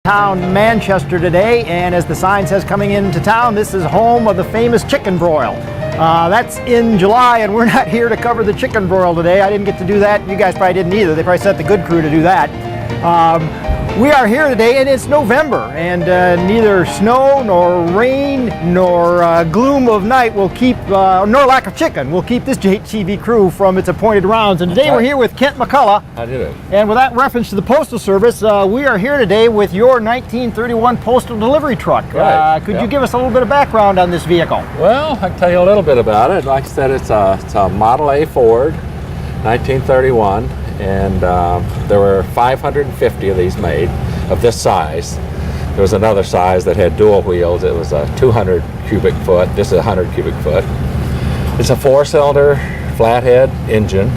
Town Manchester today, and as the sign says coming into town, this is home of the famous chicken broil. That's in July, and we're not here to cover the chicken broil today. I didn't get to do that. You guys probably didn't either. They probably sent the good crew to do that. We are here today, and it's November, and neither snow nor rain nor gloom of night will keep, nor lack of chicken, will keep this JTV crew from its appointed rounds. And today we're here with Kent McCullough. How did it? And with that reference to the Postal Service, we are here today with your 1931 postal delivery truck. Right. Could you give us a little bit of background on this vehicle? Well, I can tell you a little bit about it. Like I said, it's a Model A Ford, 1931. And there were 550 of these made of this size. There was another size that had dual wheels. It was a 200 cubic foot. This is 100 cubic foot. It's a 4-cylinder flathead engine,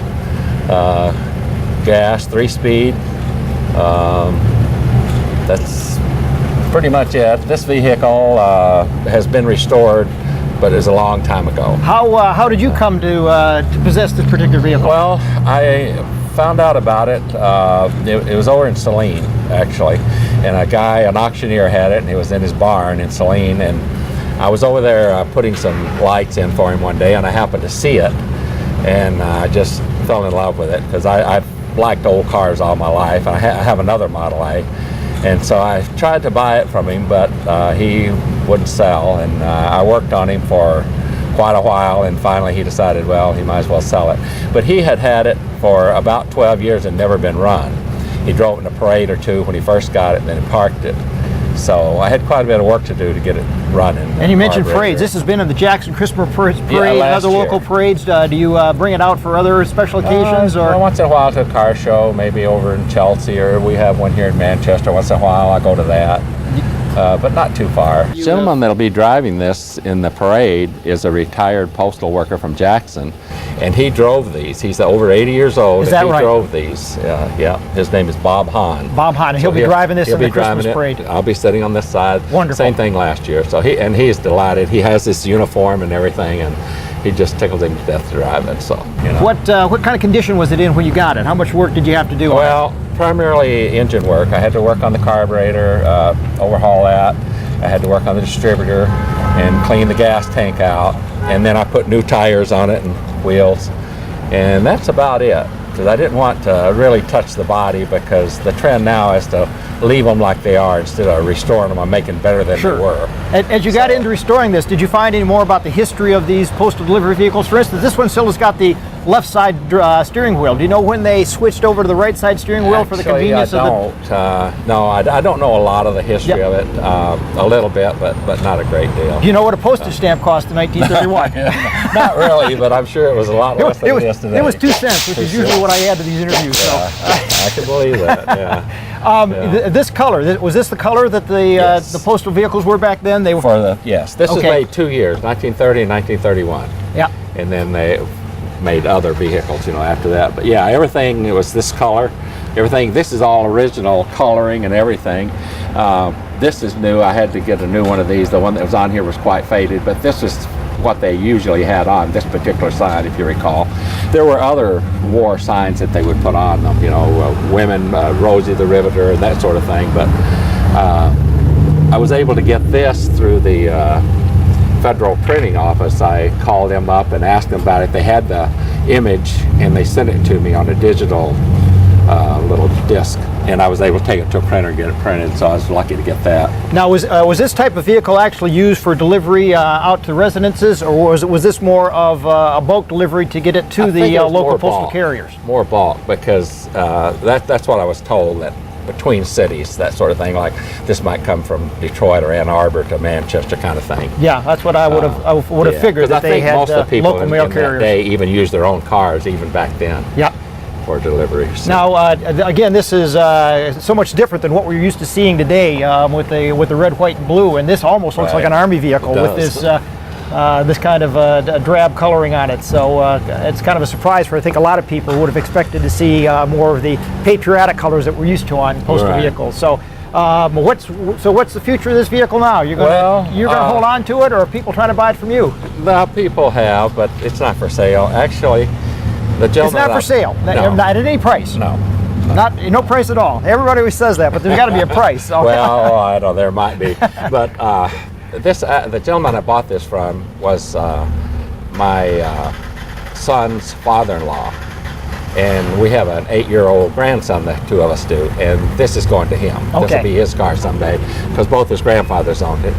gas, 3-speed. That's pretty much it. This vehicle has been restored, but it's a long time ago. How did you come to possess this particular vehicle? Well, I found out about it. It was over in Saline, actually, and an auctioneer had it, and it was in his barn in Saline, and I was over there putting some lights in for him one day, and I happened to see it, and I just fell in love with it, because I've liked old cars all my life. I have another Model A, and so I tried to buy it from him, but he wouldn't sell, and I worked on him for quite a while, and finally he decided, well, he might as well sell it. But he had it for about 12 years and never been run. He drove it in a parade or two when he first got it, and then he parked it. So I had quite a bit of work to do to get it running. And you mentioned parades. This has been in the Jackson Christmas Parade and other local parades. Do you bring it out for other special occasions? Or once in a while to a car show, maybe over in Chelsea, or we have one here in Manchester. Once in a while I go to that. But not too far. The gentleman that'll be driving this in the parade is a retired postal worker from Jackson, and he drove these. He's over 80 years old. Is that right? He drove these. Yeah. His name is Bob Hahn. Bob Hahn, and he'll be driving this in the Christmas parade. I'll be sitting on this side. Wonderful. Same thing last year. So he's delighted. He has this uniform and everything, and he just tickles him to death to drive it. So What kind of condition was it in when you got it? How much work did you have to do? Well, primarily engine work. I had to work on the carburetor, overhaul that. I had to work on the distributor and clean the gas tank out, and then I put new tires on it and wheels, and that's about it. Because I didn't want to really touch the body, because the trend now is to leave them like they are instead of restoring them and making better than they were. As you got into restoring this, did you find any more about the history of these postal delivery vehicles? For instance, this one still has got the left side steering wheel. Do you know when they switched over to the right side steering wheel for the convenience of the... No, I don't know a lot of the history of it. A little bit, but not a great deal. Do you know what a postage stamp cost in 1931? Not really, but I'm sure it was a lot less than it is today. It was 2 cents, which is usually what I add to these interviews. I can believe that, yeah. This color, was this the color that the postal vehicles were back then? They were yes. This was made 2 years, 1930 and 1931. Yeah. And then they made other vehicles, after that. But yeah, everything, it was this color. Everything, this is all original coloring and everything. This is new. I had to get a new one of these. The one that was on here was quite faded, but this is what they usually had on this particular sign, if you recall. There were other war signs that they would put on them, women, Rosie the Riveter, and that sort of thing. But I was able to get this through the Federal Printing Office. I called them up and asked them about it. They had the image, and they sent it to me on a digital little disc, and I was able to take it to a printer and get it printed, so I was lucky to get that. Now, was this type of vehicle actually used for delivery out to residences, or was this more of a bulk delivery to get it to the local postal carriers? More bulk, because that's what I was told, that between cities, that sort of thing, like this might come from Detroit or Ann Arbor to Manchester kind of thing. Yeah, that's what I would have figured, that they had most of the people local mail carriers. That day even used their own cars, even back then. Yeah. For delivery. So. Now, again, this is so much different than what we're used to seeing today with the red, white, and blue, and this almost looks like an Army vehicle with this this kind of drab coloring on it. So it's kind of a surprise for, I think, a lot of people who would have expected to see more of the patriotic colors that we're used to on postal vehicles. So what's the future of this vehicle now? You're gonna hold on to it, or are people trying to buy it from you? Well, people have, but it's not for sale. Actually, the gentleman. It's not for sale. No. Not at any price. No. No price at all. Everybody always says that, but there's got to be a price. Okay. Well, I don't know, there might be. But the gentleman I bought this from was my son's father-in-law. And we have an 8-year-old grandson, the two of us do, and this is going to him. Okay. This will be his car someday, because both his grandfathers owned it.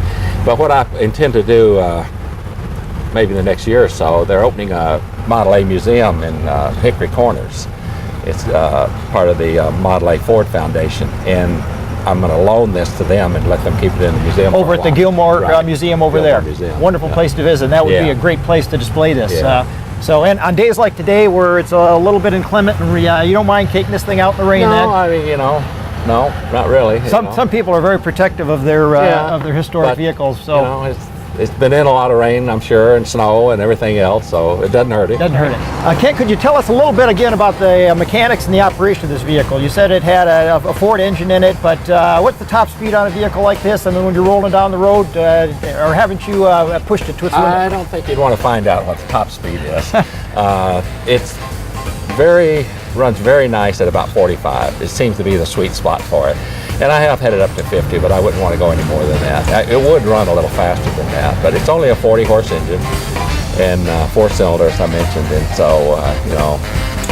But what I intend to do, maybe the next year or so, they're opening a Model A museum in Hickory Corners. It's part of the Model A Ford Foundation, and I'm going to loan this to them and let them keep it in the museum. Over at the Gilmore Right. Museum over Gilmore there. Museum. Wonderful place to visit. That would be Yeah. a great place to display this. Yeah. So, and on days like today where it's a little bit inclement, and you don't mind taking this thing out in the rain No, then? I mean, no, not really. Some people are very protective of their historic but, vehicles. So it's been in a lot of rain, I'm sure, and snow and everything else, so it doesn't hurt it. doesn't hurt it. Kent, could you tell us a little bit again about the mechanics and the operation of this vehicle? You said it had a Ford engine in it, but what's the top speed on a vehicle like this? And then when you're rolling down the road, or haven't you pushed it to its limit? I don't think you'd want to find out what the top speed is. It's runs very nice at about 45. It seems to be the sweet spot for it. And I have had it up to 50, but I wouldn't want to go any more than that. It would run a little faster than that, but it's only a 40-horse engine and 4 cylinders, I mentioned. And so,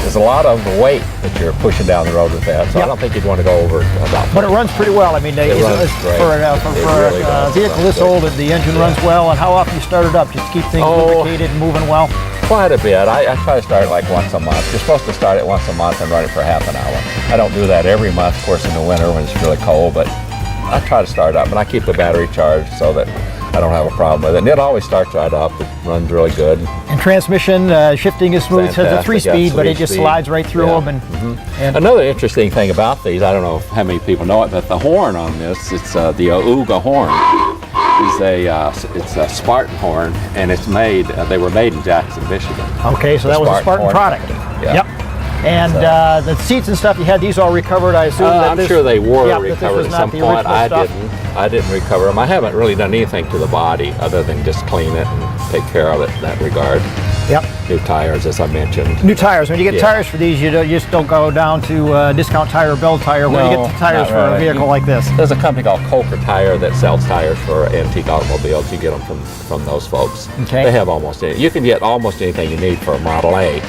there's a lot of weight that you're pushing down the road with that. So Yep. I don't think you'd want to go over about. But it runs pretty well. I mean, runs great. for It really a does. vehicle It this runs old, great. the engine runs well. And how often you start it up? Just keep things lubricated and moving well? Quite a bit. I try to start it like once a month. You're supposed to start it once a month and run it for half an hour. I don't do that every month, of course, in the winter when it's really cold, but I try to start it up, and I keep the battery charged so that I don't have a problem with it. And it always starts right up. It runs really good. And transmission, shifting is smooth. It has a Fantastic. 3-speed, Yeah, but it just 3-speed. slides right through Yeah. them. And Another interesting thing about these, I don't know how many people know it, but the horn on this, it's the Auga horn. It's a Spartan horn, and it's made. They were made in Jackson, Michigan. okay, so that was a Spartan horn product. company. Yeah. Yep. And the seats and stuff, you had these all recovered, I assume. that I'm this- sure they were yeah, that this recovered was at not some the point. original stuff. I didn't recover them. I haven't really done anything to the body other than just clean it and take care of it in that regard. Yep. New tires, as I mentioned. New tires. When you get Yeah. tires for these, you just don't go down to Discount Tire or Bell Tire where you No, get the tires not for a really. vehicle like this. There's a company called Coker Tire that sells tires for antique automobiles. You get them from those folks. Okay. They have almost any. You can get almost anything you need for a Model A.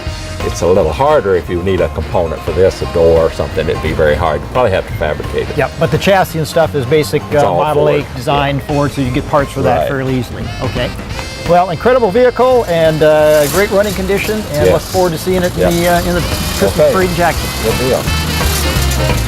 It's a little harder if you need a component for this, a door or something. It'd be very hard. You probably have to fabricate it. Yep, but the chassis and stuff is basic all Model 8 Ford. design Ford, so you get parts for that Right. fairly easily. Okay. Well, incredible vehicle and great running condition, and Yes. look forward to seeing it Yeah. in the Christmas Okay. parade in Jackson. Good deal.